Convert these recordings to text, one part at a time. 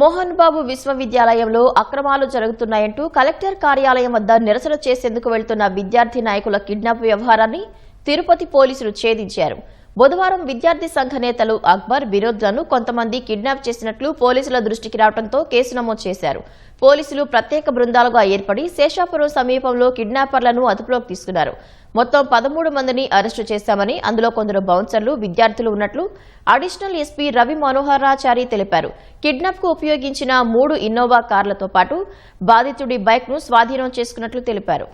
మోహన్ బాబు విశ్వవిద్యాలయంలో అక్రమాలు జరుగుతున్నాయంటూ కలెక్టర్ కార్యాలయం వద్ద నిరసన చేసేందుకు వెళ్తున్న విద్యార్థి నాయకుల కిడ్నాప్ వ్యవహారాన్ని తిరుపతి పోలీసులు ఛేదించారు. బుధవారం విద్యార్థి సంఘ నేతలు అక్బర్, వినోద్లను కొంతమంది కిడ్నాప్ చేసినట్లు పోలీసుల దృష్టికి రావడంతో కేసు నమోదు చేశారు. పోలీసులు ప్రత్యేక బృందాలుగా ఏర్పడి శేషాపురం సమీపంలో కిడ్నాపర్లను అదుపులోకి తీసుకున్నారు. మొత్తం 13 మందిని అరెస్టు చేశామని, అందులో కొందరు బౌన్సర్లు, విద్యార్థులు ఉన్నట్లు అడిషనల్ ఎస్పీ రవి మనోహరాచారి తెలిపారు. కిడ్నాప్ కు ఉపయోగించిన 3 ఇన్నోవా కార్లతో పాటు బాధితుడి బైక్ ను స్వాధీనం చేసుకున్నట్లు తెలిపారు.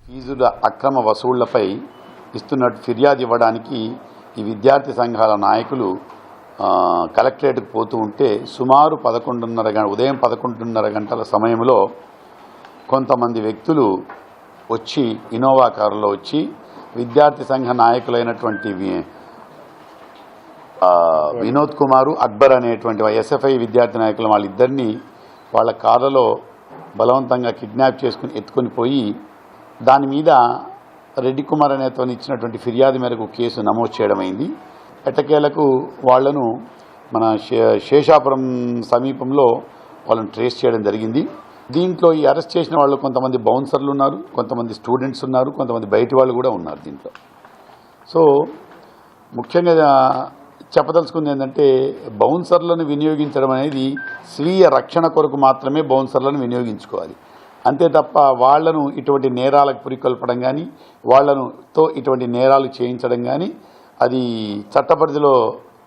ఫీజుల అక్రమ వసూళ్లపై ఇస్తున్నట్టు ఫిర్యాదు ఇవ్వడానికి ఈ విద్యార్థి సంఘాల నాయకులు కలెక్టరేట్కు పోతూ ఉంటే సుమారు ఉదయం 11:30 గంటల సమయంలో కొంతమంది వ్యక్తులు వచ్చి ఇన్నోవా కారులో వచ్చి విద్యార్థి సంఘ నాయకులైనటువంటి వినోద్ కుమారు, అక్బర్ అనేటువంటి ఎస్ఎఫ్ఐ విద్యార్థి నాయకులు వాళ్ళిద్దరినీ వాళ్ళ కార్లలో బలవంతంగా కిడ్నాప్ చేసుకుని ఎత్తుకొని పోయి దాని మీద రెడ్డి కుమార్ అనేతను ఇచ్చినటువంటి ఫిర్యాదు మేరకు కేసు నమోదు చేయడమైంది. ఎట్టకేలకు వాళ్లను మన శేషాపురం సమీపంలో వాళ్ళని ట్రేస్ చేయడం జరిగింది. దీంట్లో ఈ అరెస్ట్ చేసిన వాళ్ళు కొంతమంది బౌన్సర్లు ఉన్నారు, కొంతమంది స్టూడెంట్స్ ఉన్నారు, కొంతమంది బయటి వాళ్ళు కూడా ఉన్నారు దీంట్లో. సో ముఖ్యంగా చెప్పదలుచుకుంది ఏంటంటే బౌన్సర్లను వినియోగించడం అనేది స్వీయ రక్షణ కొరకు మాత్రమే బౌన్సర్లను వినియోగించుకోవాలి. అంతే తప్ప వాళ్లను ఇటువంటి నేరాలకు పురికొల్పడం కానీ వాళ్లతో ఇటువంటి నేరాలు చేయించడం కానీ అది చట్టపరిధిలో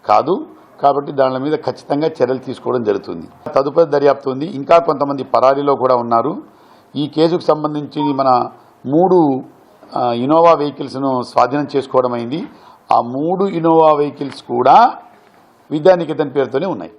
కాదు. కాబట్టి దాని మీద ఖచ్చితంగా చర్యలు తీసుకోవడం జరుగుతుంది. తదుపరి దర్యాప్తు ఉంది. ఇంకా కొంతమంది పరారీలో కూడా ఉన్నారు. ఈ కేసుకు సంబంధించి మన 3 ఇన్నోవా వెహికల్స్ను స్వాధీనం చేసుకోవడం అయింది. ఆ 3 ఇన్నోవా వెహికల్స్ కూడా విద్యానికేతన్ పేరుతోనే ఉన్నాయి.